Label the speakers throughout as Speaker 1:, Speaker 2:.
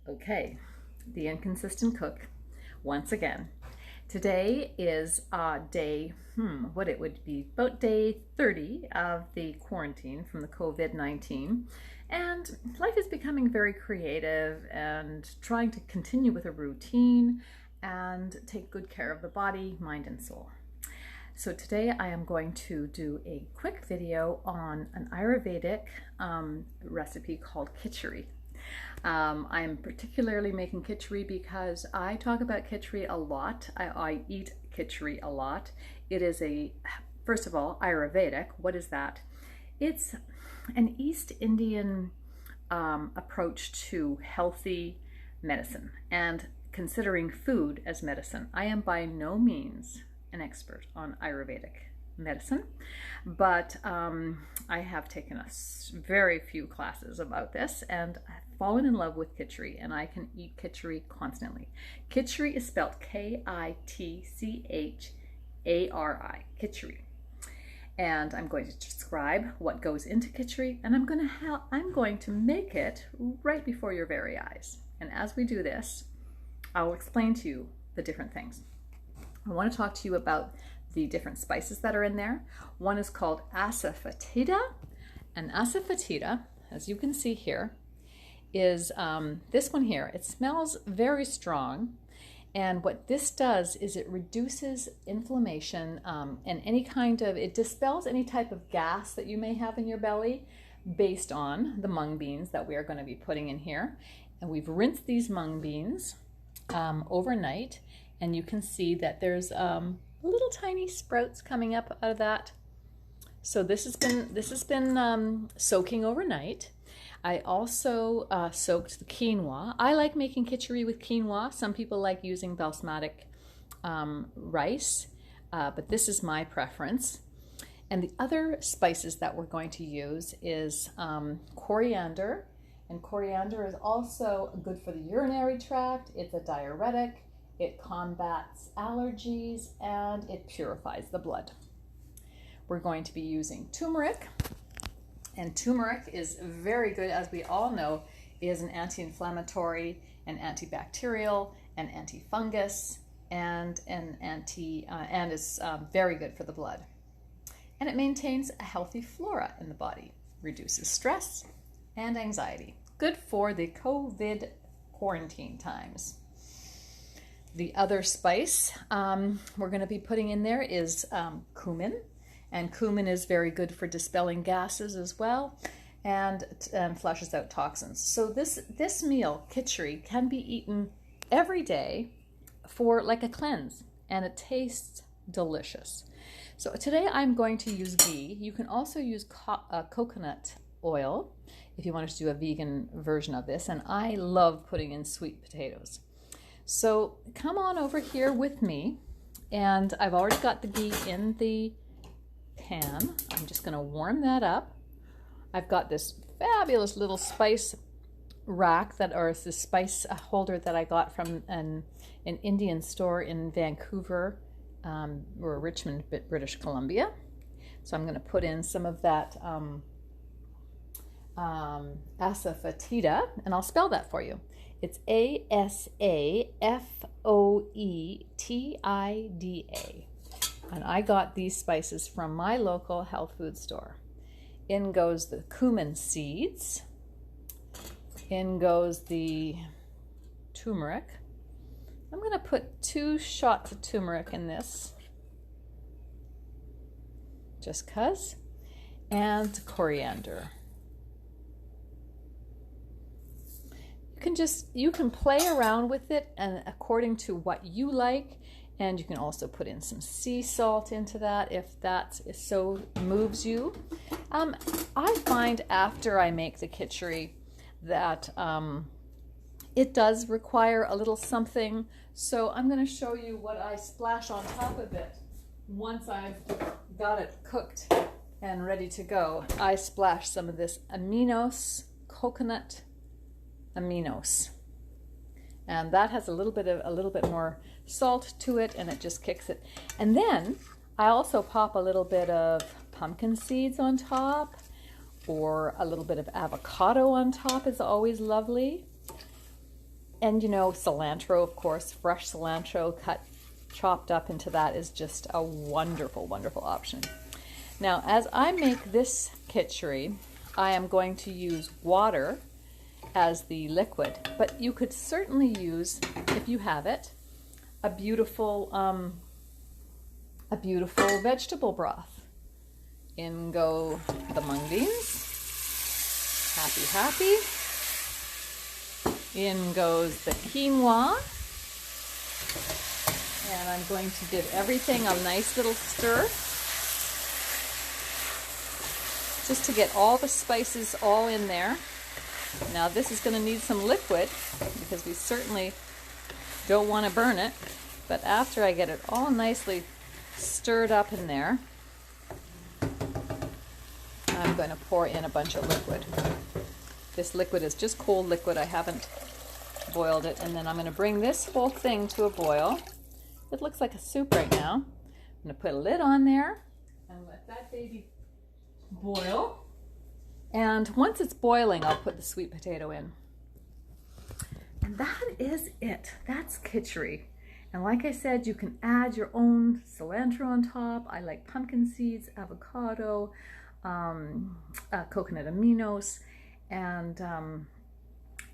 Speaker 1: Okay, the inconsistent cook once again. Today is what it would be, about day 30 of the quarantine from the COVID-19. And life is becoming very creative and trying to continue with a routine and take good care of the body, mind, and soul. So today I am going to do a quick video on an Ayurvedic recipe called khichdi. I'm particularly making khichdi because I talk about khichdi a lot. I eat khichdi a lot. It is first of all, Ayurvedic. What is that? It's an East Indian approach to healthy medicine and considering food as medicine. I am by no means an expert on Ayurvedic medicine, but I have taken very few classes about this, and I've fallen in love with khichdi, and I can eat khichdi constantly. Khichdi is spelled K-I-T-C-H-A-R-I, khichdi. And I'm going to describe what goes into khichdi, and I'm going to make it right before your very eyes. And as we do this, I'll explain to you the different things. I want to talk to you about the different spices that are in there. One is called asafoetida, and asafoetida, as you can see here, is this one here. It smells very strong, and what this does is it reduces inflammation and it dispels any type of gas that you may have in your belly based on the mung beans that we are going to be putting in here. And we've rinsed these mung beans overnight, and you can see that there's little tiny sprouts coming up out of that. So this has been soaking overnight. I also soaked the quinoa. I like making khichdi with quinoa. Some people like using basmati rice, but this is my preference. And the other spices that we're going to use is coriander. And coriander is also good for the urinary tract. It's a diuretic. It combats allergies, and it purifies the blood. We're going to be using turmeric, and turmeric is very good, as we all know, is an anti-inflammatory and antibacterial and antifungus, and is very good for the blood. And it maintains a healthy flora in the body, reduces stress and anxiety. Good for the COVID quarantine times. The other spice we're going to be putting in there is cumin, and cumin is very good for dispelling gases as well, and flushes out toxins. So this meal, khichdi, can be eaten every day for like a cleanse, and it tastes delicious. So today I'm going to use ghee. You can also use coconut oil if you wanted to do a vegan version of this, and I love putting in sweet potatoes. So come on over here with me, and I've already got the ghee in the pan. I'm just going to warm that up. I've got this fabulous little spice rack or this spice holder that I got from an Indian store in Vancouver or Richmond, British Columbia. So I'm going to put in some of that asafoetida, and I'll spell that for you. It's A-S-A-F-O-E-T-I-D-A. And I got these spices from my local health food store. In goes the cumin seeds. In goes the turmeric. I'm going to put 2 shots of turmeric in this, just 'cause. And coriander. You can play around with it and according to what you like, and you can also put in some sea salt into that if that so moves you. I find after I make the khichdi that it does require a little something, so I'm going to show you what I splash on top of it once I've got it cooked and ready to go. I splash some of this coconut aminos, and that has a little bit more salt to it, and it just kicks it. And then I also pop a little bit of pumpkin seeds on top, or a little bit of avocado on top is always lovely. And you know, cilantro, of course, fresh cilantro chopped up into that is just a wonderful, wonderful option. Now, as I make this khichdi, I am going to use water as the liquid, but you could certainly use, if you have it, a beautiful vegetable broth. In go the mung beans. Happy, happy. In goes the quinoa. And I'm going to give everything a nice little stir, just to get all the spices all in there. Now this is going to need some liquid because we certainly don't want to burn it. But after I get it all nicely stirred up in there, I'm going to pour in a bunch of liquid. This liquid is just cold liquid. I haven't boiled it. And then I'm going to bring this whole thing to a boil. It looks like a soup right now. I'm going to put a lid on there and let that baby boil. And once it's boiling, I'll put the sweet potato in. And that is it. That's khichdi. And like I said, you can add your own cilantro on top. I like pumpkin seeds, avocado, coconut aminos, and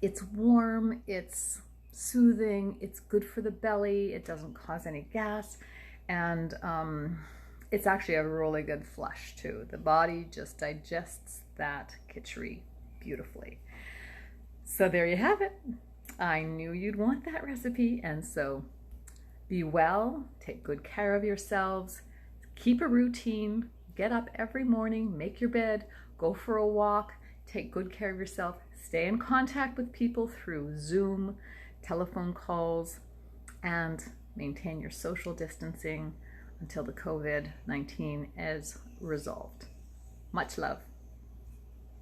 Speaker 1: it's warm, it's soothing, it's good for the belly, it doesn't cause any gas, and it's actually a really good flush too. The body just digests that khichdi beautifully. So there you have it. I knew you'd want that recipe, and so be well, take good care of yourselves, keep a routine, get up every morning, make your bed, go for a walk, take good care of yourself, stay in contact with people through Zoom, telephone calls, and maintain your social distancing until the COVID-19 is resolved. Much love.